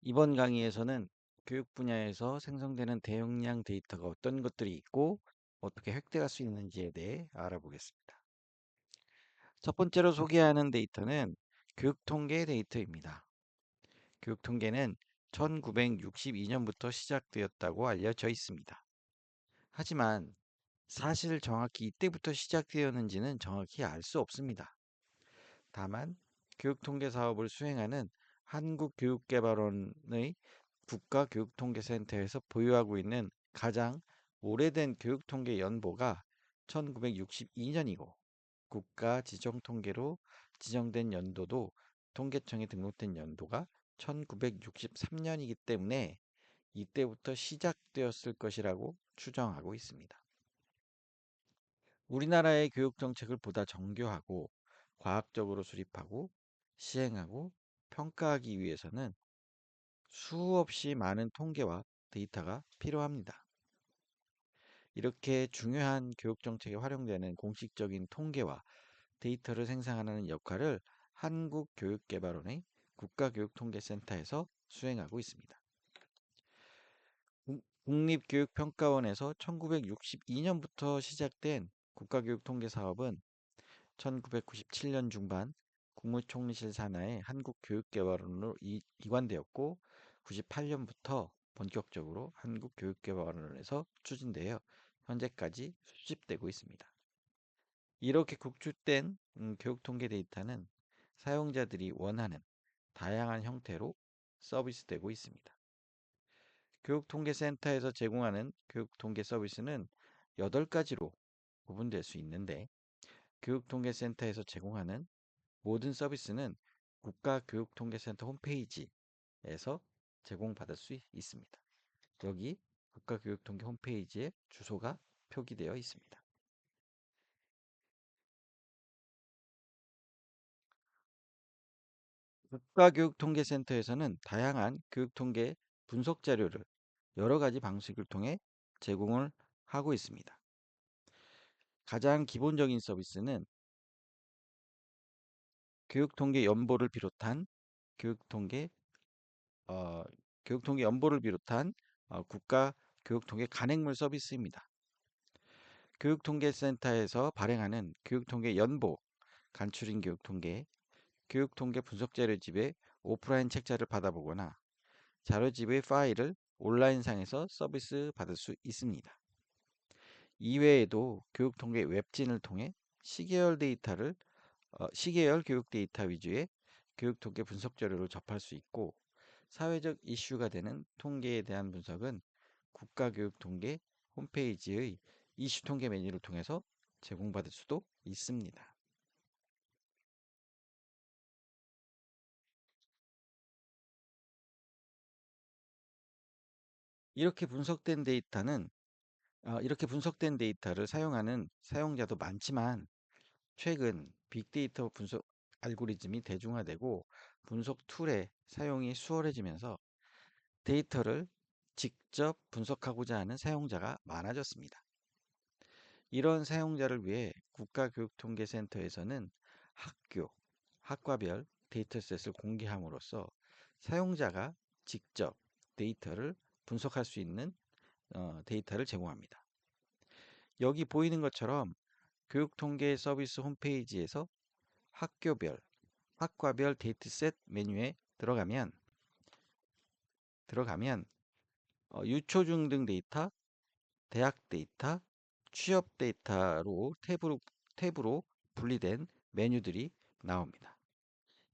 이번 강의에서는 교육 분야에서 생성되는 대용량 데이터가 어떤 것들이 있고 어떻게 획득할 수 있는지에 대해 알아보겠습니다. 첫 번째로 소개하는 데이터는 교육통계 데이터입니다. 교육통계는 1962년부터 시작되었다고 알려져 있습니다. 하지만 사실 정확히 이때부터 시작되었는지는 정확히 알 수 없습니다. 다만 교육통계 사업을 수행하는 한국교육개발원의 국가교육통계센터에서 보유하고 있는 가장 오래된 교육통계 연보가 1962년이고 국가지정통계로 지정된 연도도 통계청에 등록된 연도가 1963년이기 때문에 이때부터 시작되었을 것이라고 추정하고 있습니다. 우리나라의 교육 정책을 보다 정교하고 과학적으로 수립하고 시행하고 평가하기 위해서는 수없이 많은 통계와 데이터가 필요합니다. 이렇게 중요한 교육 정책에 활용되는 공식적인 통계와 데이터를 생산하는 역할을 한국교육개발원의 국가교육통계센터에서 수행하고 있습니다. 국립교육평가원에서 1962년부터 시작된 국가교육통계 사업은 1997년 중반 국무총리실 산하의 한국교육개발원으로 이관되었고 98년부터 본격적으로 한국교육개발원에서 추진되어 현재까지 수집되고 있습니다. 이렇게 구축된 교육통계 데이터는 사용자들이 원하는 다양한 형태로 서비스되고 있습니다. 교육통계센터에서 제공하는 교육통계 서비스는 8가지로 구분될 수 있는데 교육통계센터에서 제공하는 모든 서비스는 국가교육통계센터 홈페이지에서 제공받을 수 있습니다. 여기 국가교육통계 홈페이지에 주소가 표기되어 있습니다. 국가교육통계센터에서는 다양한 교육통계 분석 자료를 여러 가지 방식을 통해 제공을 하고 있습니다. 가장 기본적인 서비스는 교육통계 연보를 비롯한 교육통계 어, 교육통계 연보를 비롯한 국가 교육통계 간행물 서비스입니다. 교육통계센터에서 발행하는 교육통계 연보, 간추린 교육통계, 교육통계 분석자료집의 오프라인 책자를 받아보거나 자료집의 파일을 온라인상에서 서비스 받을 수 있습니다. 이외에도 교육통계 웹진을 통해 시계열 교육 데이터 위주의 교육통계 분석 자료를 접할 수 있고 사회적 이슈가 되는 통계에 대한 분석은 국가교육통계 홈페이지의 이슈 통계 메뉴를 통해서 제공받을 수도 있습니다. 이렇게 분석된 데이터를 사용하는 사용자도 많지만 최근 빅데이터 분석 알고리즘이 대중화되고 분석 툴의 사용이 수월해지면서 데이터를 직접 분석하고자 하는 사용자가 많아졌습니다. 이런 사용자를 위해 국가교육통계센터에서는 학교, 학과별 데이터셋을 공개함으로써 사용자가 직접 데이터를 분석할 수 있는 데이터를 제공합니다. 여기 보이는 것처럼 교육통계 서비스 홈페이지에서 학교별, 학과별 데이터셋 메뉴에 들어가면 유초중 등 데이터, 대학 데이터, 취업 데이터로 탭으로 분리된 메뉴들이 나옵니다.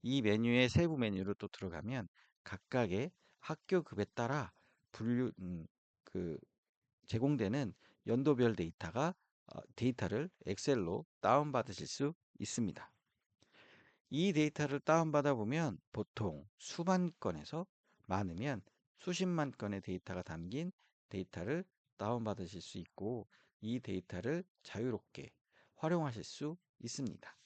이 메뉴의 세부 메뉴로 또 들어가면 각각의 학교급에 따라 분류 그 제공되는 연도별 데이터를 엑셀로 다운받으실 수 있습니다. 이 데이터를 다운받아 보면 보통 수만 건에서 많으면 수십만 건의 데이터가 담긴 데이터를 다운받으실 수 있고 이 데이터를 자유롭게 활용하실 수 있습니다.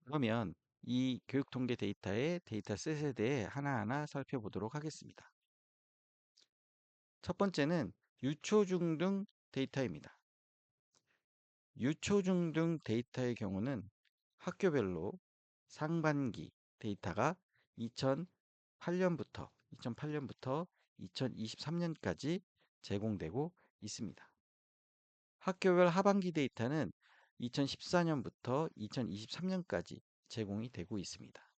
그러면 이 교육통계 데이터의 데이터셋에 대해 하나하나 살펴보도록 하겠습니다. 첫 번째는 유초중등 데이터입니다. 유초중등 데이터의 경우는 학교별로 상반기 데이터가 2008년부터 2023년까지 제공되고 있습니다. 학교별 하반기 데이터는 2014년부터 2023년까지 제공이 되고 있습니다.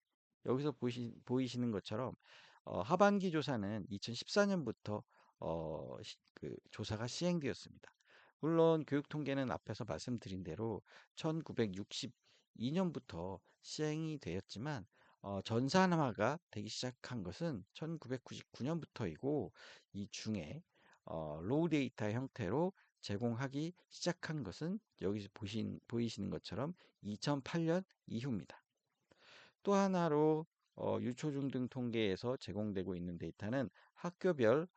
여기서 보이시는 것처럼 하반기 조사는 2014년부터 그 조사가 시행되었습니다. 물론 교육통계는 앞에서 말씀드린 대로 1962년부터 시행이 되었지만 전산화가 되기 시작한 것은 1999년부터이고 이 중에 로우 데이터 형태로 제공하기 시작한 것은 여기서 보이시는 것처럼 2008년 이후입니다. 또 하나로 유초중등 통계에서 제공되고 있는 데이터는 학과별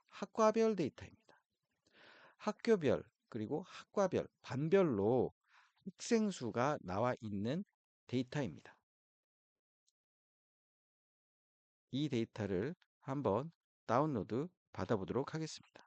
데이터입니다. 학교별 그리고 학과별, 반별로 학생 수가 나와 있는 데이터입니다. 이 데이터를 한번 다운로드 받아보도록 하겠습니다.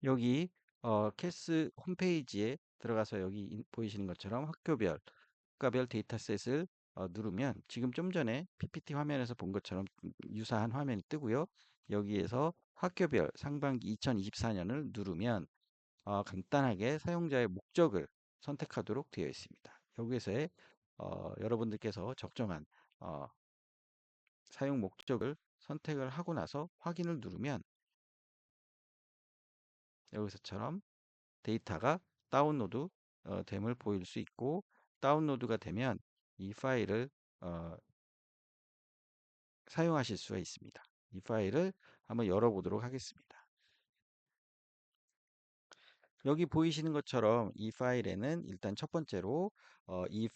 여기 캐스 홈페이지에 들어가서 여기 보이시는 것처럼 학과별 데이터셋을 누르면 지금 좀 전에 PPT 화면에서 본 것처럼 유사한 화면이 뜨고요. 여기에서 학교별 상반기 2024년을 누르면 간단하게 사용자의 목적을 선택하도록 되어 있습니다. 여기에서의 여러분들께서 적정한 사용 목적을 선택을 하고 나서 확인을 누르면 여기서처럼 데이터가 다운로드 됨을 보일 수 있고 다운로드가 되면 이 파일을 사용하실 수가 있습니다. 이 파일을 한번 열어보도록 하겠습니다. 여기 보이시는 것처럼 이 파일에는 일단 첫 번째로 이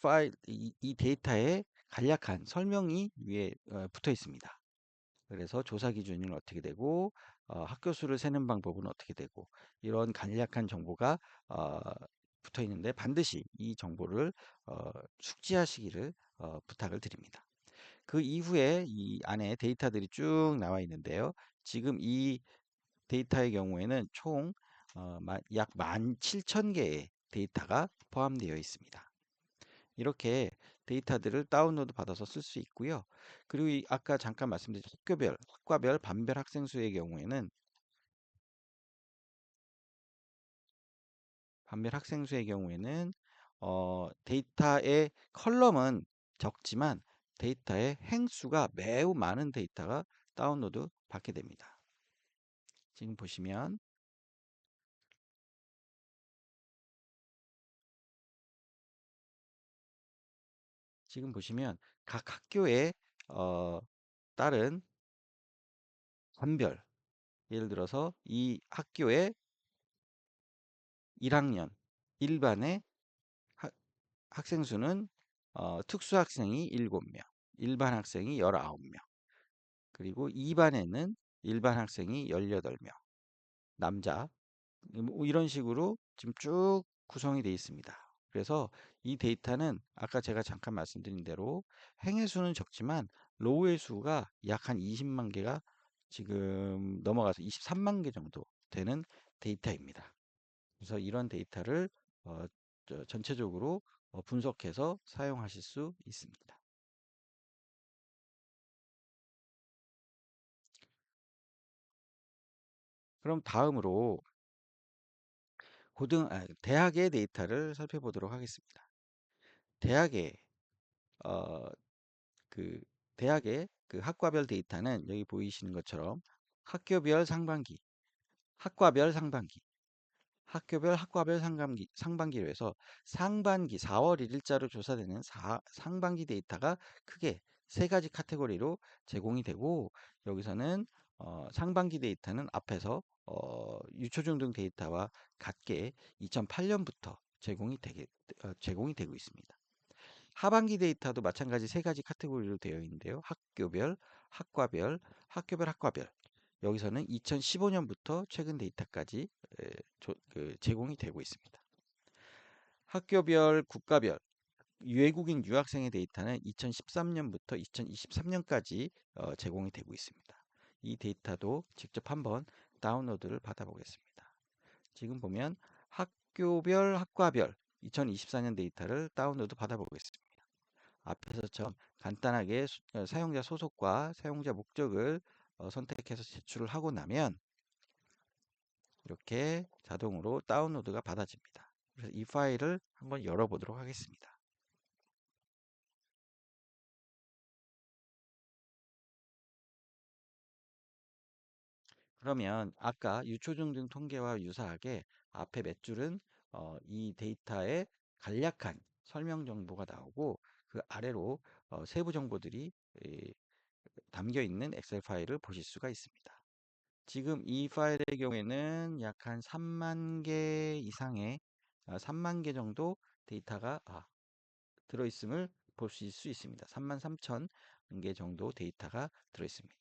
데이터의 간략한 설명이 위에 붙어 있습니다. 그래서 조사 기준은 어떻게 되고 학교 수를 세는 방법은 어떻게 되고 이런 간략한 정보가 붙어 있는데 반드시 이 정보를 숙지하시기를 부탁을 드립니다. 그 이후에 이 안에 데이터들이 쭉 나와 있는데요. 지금 이 데이터의 경우에는 총 약 17,000개의 데이터가 포함되어 있습니다. 이렇게 데이터들을 다운로드 받아서 쓸 수 있고요. 그리고 아까 잠깐 말씀드린 학과별, 반별 학생 수의 경우에는 데이터의 컬럼은 적지만 데이터의 행수가 매우 많은 데이터가 다운로드 받게 됩니다. 지금 보시면 각 학교에 따른 반별, 예를 들어서 이 학교의 1학년 일반의 학생 수는 특수학생이 7명, 일반 학생이 19명, 그리고 2반에는 일반 학생이 18명, 남자, 뭐 이런 식으로 지금 쭉 구성이 되어 있습니다. 그래서 이 데이터는 아까 제가 잠깐 말씀드린 대로 행의 수는 적지만 로우의 수가 약 한 20만 개가 지금 넘어가서 23만 개 정도 되는 데이터입니다. 그래서 이런 데이터를 어, 전체적으로 분석해서 사용하실 수 있습니다. 그럼 다음으로 대학의 데이터를 살펴보도록 하겠습니다. 대학의 어, 그 대학의 그 학과별 데이터는 여기 보이시는 것처럼 학교별 상반기, 학과별 상반기, 학과별 상반기로 해서 상반기 4월 1일자로 조사되는 상반기 데이터가 크게 세 가지 카테고리로 제공이 되고 여기서는 상반기 데이터는 앞에서 유초중등 데이터와 같게 2008년부터 제공이 되고 있습니다. 하반기 데이터도 마찬가지 세 가지 카테고리로 되어 있는데요. 학과별. 여기서는 2015년부터 최근 데이터까지 제공이 되고 있습니다. 학교별, 국가별, 외국인 유학생의 데이터는 2013년부터 2023년까지 제공이 되고 있습니다. 이 데이터도 직접 한번 다운로드를 받아보겠습니다. 지금 보면 학교별, 학과별 2024년 데이터를 다운로드 받아보겠습니다. 앞에서처럼 간단하게 사용자 소속과 사용자 목적을 선택해서 제출을 하고 나면 이렇게 자동으로 다운로드가 받아집니다. 그래서 이 파일을 한번 열어보도록 하겠습니다. 그러면 아까 유초중등 통계와 유사하게 앞에 몇 줄은 이 데이터의 간략한 설명 정보가 나오고 그 아래로 세부 정보들이 담겨 있는 엑셀 파일을 보실 수가 있습니다. 지금 이 파일의 경우에는 약 한 3만 개 이상의 3만 개 정도 데이터가 들어있음을 보실 수 있습니다. 3만 3천 개 정도 데이터가 들어있습니다.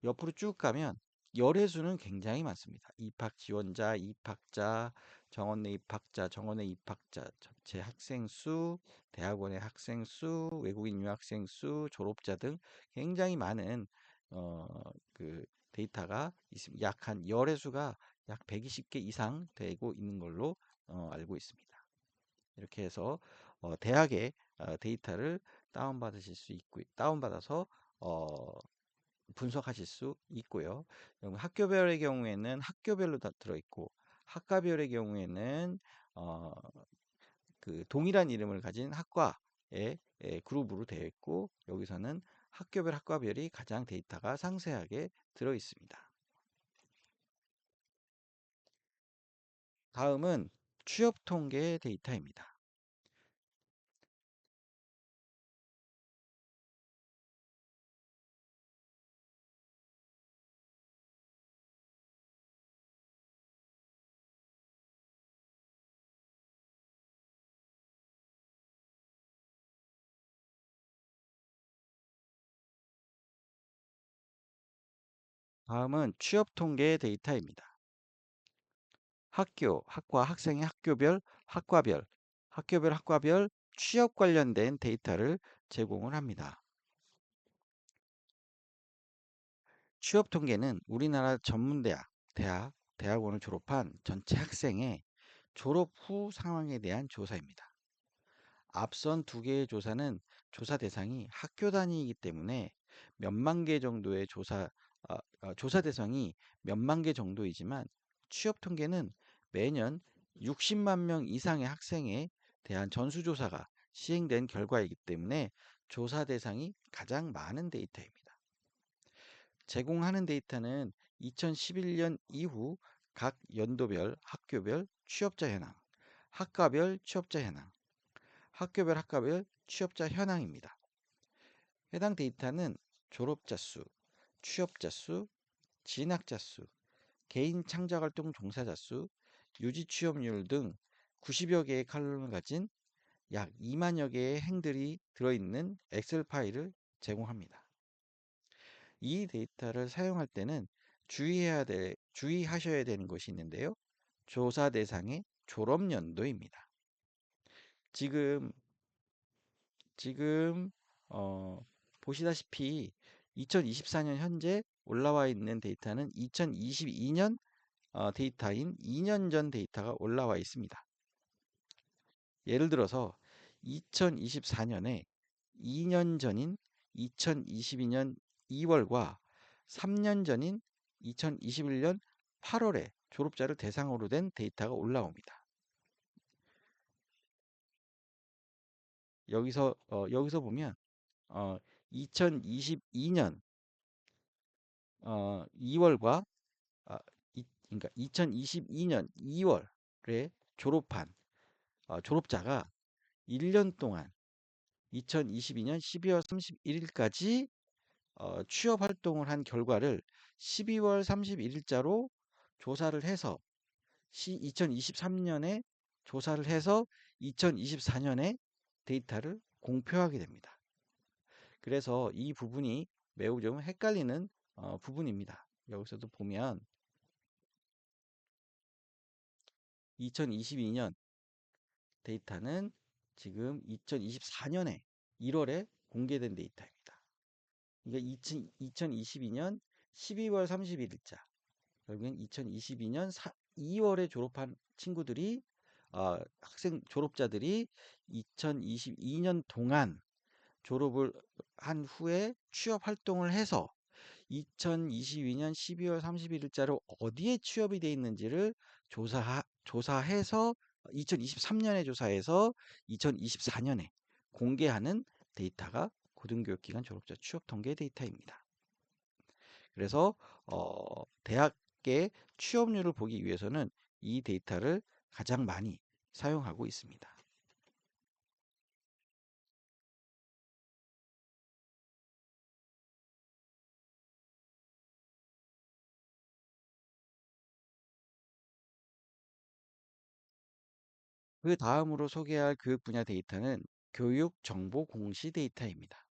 옆으로 쭉 가면 열애수는 굉장히 많습니다. 입학 지원자, 입학자, 정원 내 입학자, 정원 내 입학자, 전체 학생 수, 대학원의 학생 수, 외국인 유학생 수, 졸업자 등 굉장히 많은 어, 그 데이터가 있습니다. 약 한 열애수가 약 120개 이상 되고 있는 걸로 알고 있습니다. 이렇게 해서 대학의 데이터를 다운받으실 수 있고 다운받아서 분석하실 수 있고요. 학교별의 경우에는 학교별로 다 들어있고 학과별의 경우에는 어, 그 동일한 이름을 가진 학과의 그룹으로 되어 있고 여기서는 학교별 학과별이 가장 데이터가 상세하게 들어 있습니다. 다음은 취업 통계 데이터입니다. 다음은 취업 통계 데이터입니다. 학교, 학과, 학생의 학과별 취업 관련된 데이터를 제공을 합니다. 취업 통계는 우리나라 전문대학, 대학원을 졸업한 전체 학생의 졸업 후 상황에 대한 조사입니다. 앞선 두 개의 조사는 조사 대상이 학교 단위이기 때문에 몇만 개 정도의 조사 대상이 몇만 개 정도이지만 취업 통계는 매년 60만 명 이상의 학생에 대한 전수조사가 시행된 결과이기 때문에 조사 대상이 가장 많은 데이터입니다. 제공하는 데이터는 2011년 이후 각 연도별 학교별 취업자 현황, 학과별 취업자 현황, 학과별 취업자 현황입니다. 해당 데이터는 졸업자 수, 취업자 수, 진학자 수, 개인 창작활동 종사자 수, 유지 취업률 등 90여 개의 칼럼을 가진 약 2만여 개의 행들이 들어있는 엑셀 파일을 제공합니다. 이 데이터를 사용할 때는 주의하셔야 되는 것이 있는데요. 조사 대상의 졸업 연도입니다. 지금 지금 어, 보시다시피 2024년 현재 올라와 있는 데이터는 2022년 데이터인 2년 전 데이터가 올라와 있습니다. 예를 들어서 2024년에 2년 전인 2022년 2월과 3년 전인 2021년 8월에 졸업자를 대상으로 된 데이터가 올라옵니다. 여기서 보면 2022년 2월과 그러니까 2022년 2월에 졸업한 졸업자가 1년 동안 2022년 12월 31일까지 취업 활동을 한 결과를 12월 31일자로 조사를 해서 2023년에 조사를 해서 2024년에 데이터를 공표하게 됩니다. 그래서 이 부분이 매우 좀 헷갈리는 부분입니다. 여기서도 보면 2022년 데이터는 지금 2024년에 1월에 공개된 데이터입니다. 그러니까 2022년 12월 31일자, 결국엔 2022년 2월에 졸업한 친구들이 학생 졸업자들이 2022년 동안 졸업을 한 후에 취업 활동을 해서 2022년 12월 31일자로 어디에 취업이 돼 있는지를 조사해서 2023년에 조사해서 2024년에 공개하는 데이터가 고등교육기관 졸업자 취업 통계 데이터입니다. 그래서 대학의 취업률을 보기 위해서는 이 데이터를 가장 많이 사용하고 있습니다. 그 다음으로 소개할 교육 분야 데이터는 교육 정보 공시 데이터입니다.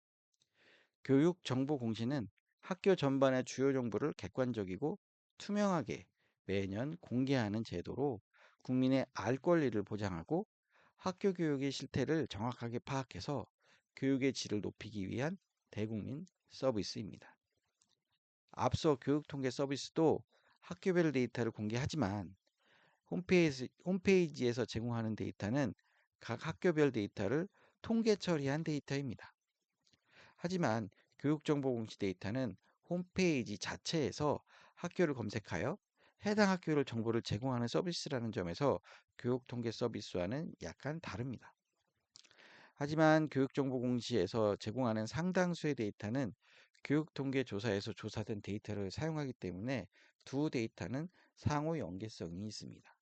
교육 정보 공시는 학교 전반의 주요 정보를 객관적이고 투명하게 매년 공개하는 제도로 국민의 알 권리를 보장하고 학교 교육의 실태를 정확하게 파악해서 교육의 질을 높이기 위한 대국민 서비스입니다. 앞서 교육 통계 서비스도 학교별 데이터를 공개하지만 홈페이지에서 제공하는 데이터는 각 학교별 데이터를 통계 처리한 데이터입니다. 하지만 교육정보공시 데이터는 홈페이지 자체에서 학교를 검색하여 해당 학교를 정보를 제공하는 서비스라는 점에서 교육통계 서비스와는 약간 다릅니다. 하지만 교육정보공시에서 제공하는 상당수의 데이터는 교육통계조사에서 조사된 데이터를 사용하기 때문에 두 데이터는 상호 연계성이 있습니다.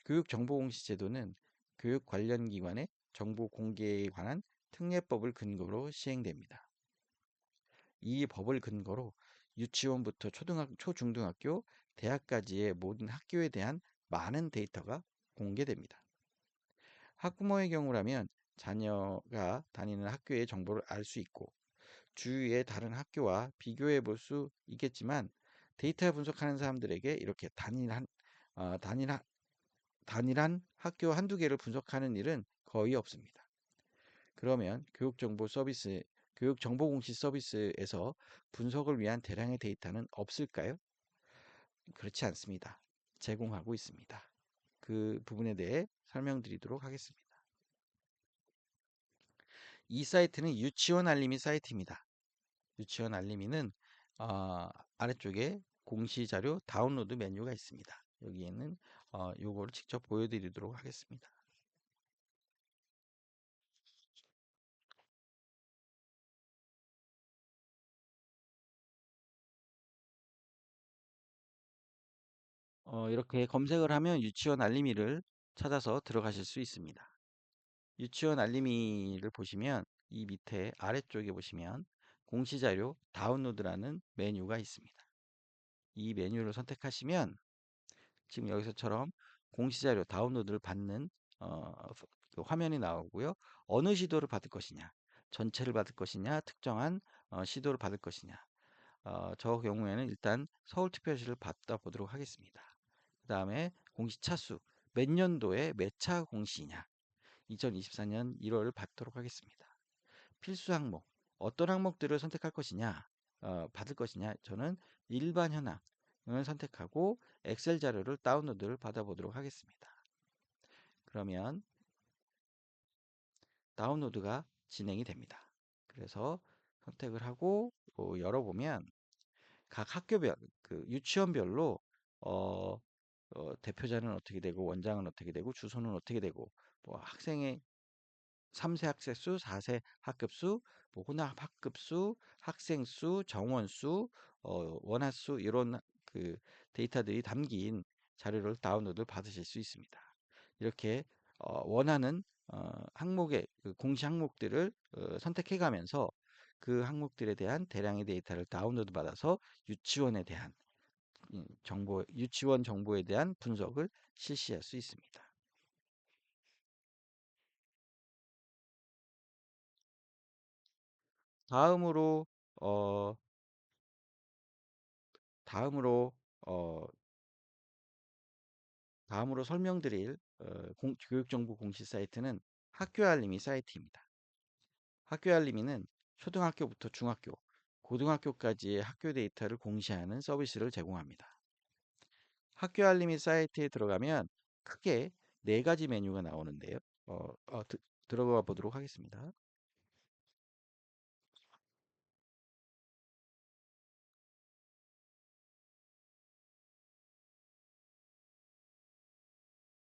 교육정보공시 제도는 교육 관련 기관의 정보 공개에 관한 특례법을 근거로 시행됩니다. 이 법을 근거로 유치원부터 초중등학교, 대학까지의 모든 학교에 대한 많은 데이터가 공개됩니다. 학부모의 경우라면 자녀가 다니는 학교의 정보를 알 수 있고 주위의 다른 학교와 비교해 볼 수 있겠지만 데이터 분석하는 사람들에게 이렇게 어, 단일한, 단일한 학교 한두 개를 분석하는 일은 거의 없습니다. 그러면 교육정보공시 서비스에서 분석을 위한 대량의 데이터는 없을까요? 그렇지 않습니다. 제공하고 있습니다. 그 부분에 대해 설명드리도록 하겠습니다. 이 사이트는 유치원 알림이 사이트입니다. 유치원 알림이는 아래쪽에 공시 자료 다운로드 메뉴가 있습니다. 여기에는 요거를 직접 보여드리도록 하겠습니다. 이렇게 검색을 하면 유치원 알림이를 찾아서 들어가실 수 있습니다. 유치원 알림이를 보시면 이 밑에 아래쪽에 보시면 공시자료 다운로드라는 메뉴가 있습니다. 이 메뉴를 선택하시면 지금 여기서처럼 공시자료 다운로드를 받는 그 화면이 나오고요. 어느 시도를 받을 것이냐, 전체를 받을 것이냐, 특정한 시도를 받을 것이냐. 저 경우에는 일단 서울특별시를 받아 보도록 하겠습니다. 그 다음에 공시차 수, 몇 년도에 몇 차 공시냐, 2024년 1월을 받도록 하겠습니다. 필수 항목, 어떤 항목들을 선택할 것이냐, 받을 것이냐, 저는 일반 현황을 선택하고 엑셀 자료를 다운로드를 받아보도록 하겠습니다. 그러면 다운로드가 진행이 됩니다. 그래서 선택을 하고 열어보면 각 학교별, 그 유치원별로 어, 대표자는 어떻게 되고 원장은 어떻게 되고 주소는 어떻게 되고 뭐 학생의 3세 학생수, 4세 학급수, 뭐 혼합 학급수, 학생수, 정원수, 원화수 이런 그 데이터들이 담긴 자료를 다운로드 받으실 수 있습니다. 이렇게 원하는 항목의 그 공시 항목들을 선택해 가면서 그 항목들에 대한 대량의 데이터를 다운로드 받아서 유치원에 대한 유치원 정보에 대한 분석을 실시할 수 있습니다. 다음으로 어, 다음으로 어, 다음으로 설명드릴 교육정보 공시 사이트는 학교 알림이 사이트입니다. 학교 알림이는 초등학교부터 중학교, 고등학교까지의 학교 데이터를 공시하는 서비스를 제공합니다. 학교 알림이 사이트에 들어가면 크게 네 가지 메뉴가 나오는데요. 들어가 보도록 하겠습니다.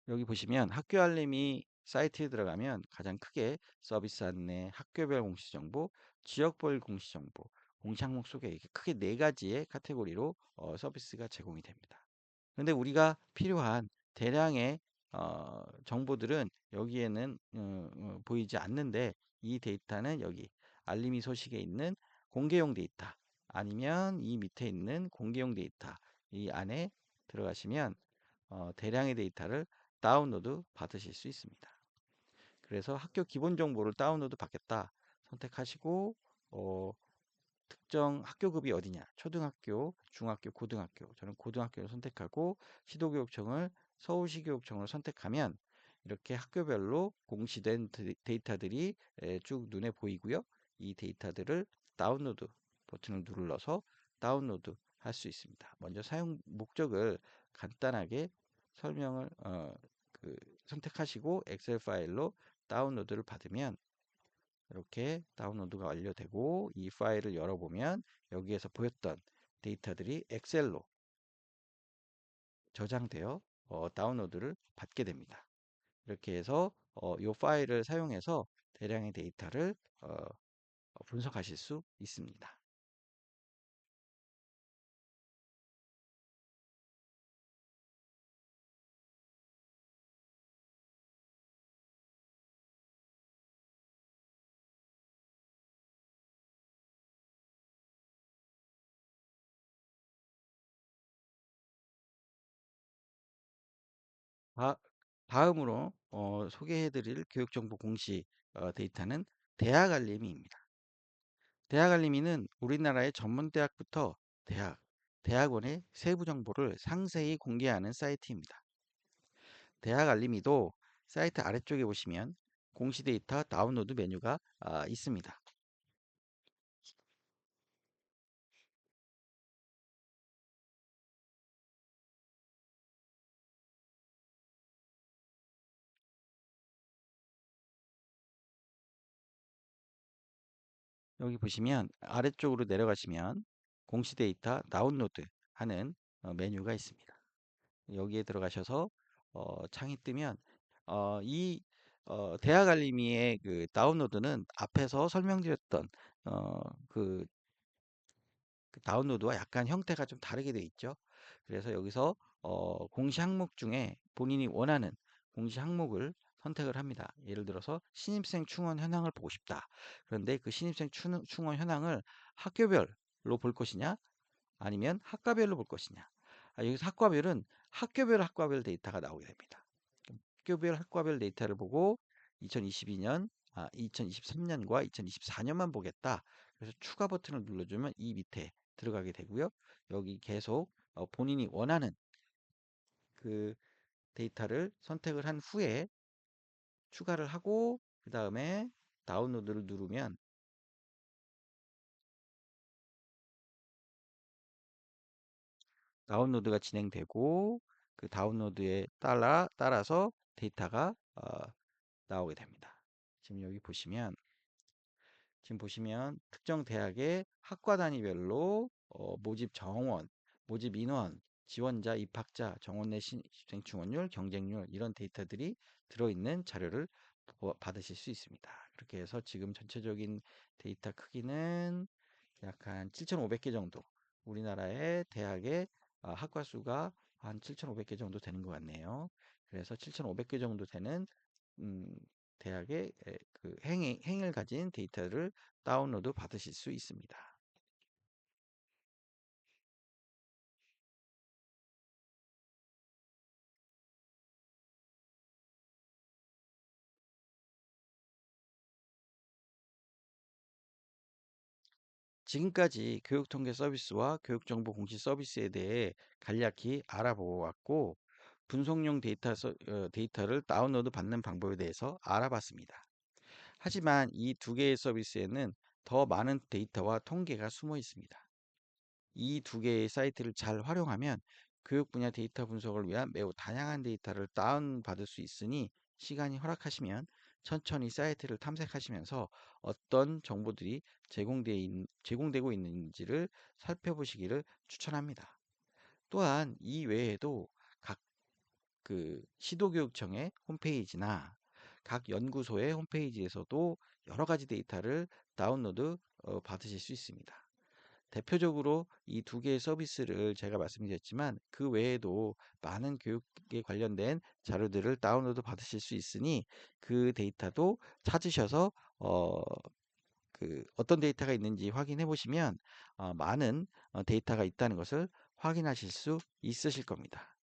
여기 보시면 학교 알림이 사이트에 들어가면 가장 크게 서비스 안내, 학교별 공시 정보, 지역별 공시 정보, 공시 항목 소개 이렇게 크게 네 가지의 카테고리로 서비스가 제공이 됩니다. 그런데 우리가 필요한 대량의 정보들은 여기에는 보이지 않는데 이 데이터는 여기 알림이 소식에 있는 공개용 데이터 아니면 이 밑에 있는 공개용 데이터 이 안에 들어가시면 대량의 데이터를 다운로드 받으실 수 있습니다. 그래서 학교 기본 정보를 다운로드 받겠다 선택하시고 어, 특정 학교급이 어디냐 초등학교, 중학교, 고등학교 저는 고등학교를 선택하고 시도교육청을 서울시교육청을 선택하면 이렇게 학교별로 공시된 데이터들이 쭉 눈에 보이고요. 이 데이터들을 다운로드 버튼을 눌러서 다운로드 할 수 있습니다. 먼저 사용 목적을 간단하게 설명을 그 선택하시고 엑셀 파일로 다운로드를 받으면 이렇게 다운로드가 완료되고 이 파일을 열어보면 여기에서 보였던 데이터들이 엑셀로 저장되어 다운로드를 받게 됩니다. 이렇게 해서 이 파일을 사용해서 대량의 데이터를 분석하실 수 있습니다. 다, 다음으로 소개해드릴 교육정보 공시 데이터는 대학 알림이입니다. 대학 알림이는 우리나라의 전문대학부터 대학원의 세부 정보를 상세히 공개하는 사이트입니다. 대학 알림이도 사이트 아래쪽에 보시면 공시 데이터 다운로드 메뉴가 있습니다. 여기 보시면 아래쪽으로 내려가시면 공시 데이터 다운로드 하는 메뉴가 있습니다. 여기에 들어가셔서 창이 뜨면 이 대학 알림이의 그 다운로드는 앞에서 설명드렸던 어, 그 그 다운로드와 약간 형태가 좀 다르게 되어 있죠. 그래서 여기서 공시 항목 중에 본인이 원하는 공시 항목을 선택을 합니다. 예를 들어서 신입생 충원 현황을 보고 싶다. 그런데 그 신입생 충원 현황을 학교별로 볼 것이냐, 아니면 학과별로 볼 것이냐. 여기서 학과별 데이터가 나오게 됩니다. 학교별 학과별 데이터를 보고 2022년, 2023년과 2024년만 보겠다. 그래서 추가 버튼을 눌러주면 이 밑에 들어가게 되고요. 여기 계속 본인이 원하는 그 데이터를 선택을 한 후에 추가를 하고 그 다음에 다운로드를 누르면 다운로드가 진행되고 그 다운로드에 따라서 데이터가 나오게 됩니다. 지금 여기 보시면 특정 대학의 학과 단위별로 모집 정원, 모집 인원, 지원자, 입학자, 정원 내 신입생 충원율, 경쟁률 이런 데이터들이 들어있는 자료를 받으실 수 있습니다. 그렇게 해서 지금 전체적인 데이터 크기는 약 한 7,500개 정도 우리나라의 대학의 학과 수가 한 7,500개 정도 되는 것 같네요. 그래서 7,500개 정도 되는 음, 대학의 그 행을 가진 데이터를 다운로드 받으실 수 있습니다. 지금까지 교육통계 서비스와 교육정보 공시 서비스에 대해 간략히 알아보고 왔고, 분석용 데이터를 다운로드 받는 방법에 대해서 알아봤습니다. 하지만 이 두 개의 서비스에는 더 많은 데이터와 통계가 숨어 있습니다. 이 두 개의 사이트를 잘 활용하면 교육 분야 데이터 분석을 위한 매우 다양한 데이터를 다운받을 수 있으니 시간이 허락하시면 천천히 사이트를 탐색하시면서 어떤 정보들이 제공되고 있는지를 살펴보시기를 추천합니다. 또한 이 외에도 각 시도교육청의 홈페이지나 각 연구소의 홈페이지에서도 여러 가지 데이터를 다운로드 받으실 수 있습니다. 대표적으로 이 두 개의 서비스를 제가 말씀드렸지만 그 외에도 많은 교육에 관련된 자료들을 다운로드 받으실 수 있으니 그 데이터도 찾으셔서 어떤 데이터가 있는지 확인해 보시면 많은 데이터가 있다는 것을 확인하실 수 있으실 겁니다.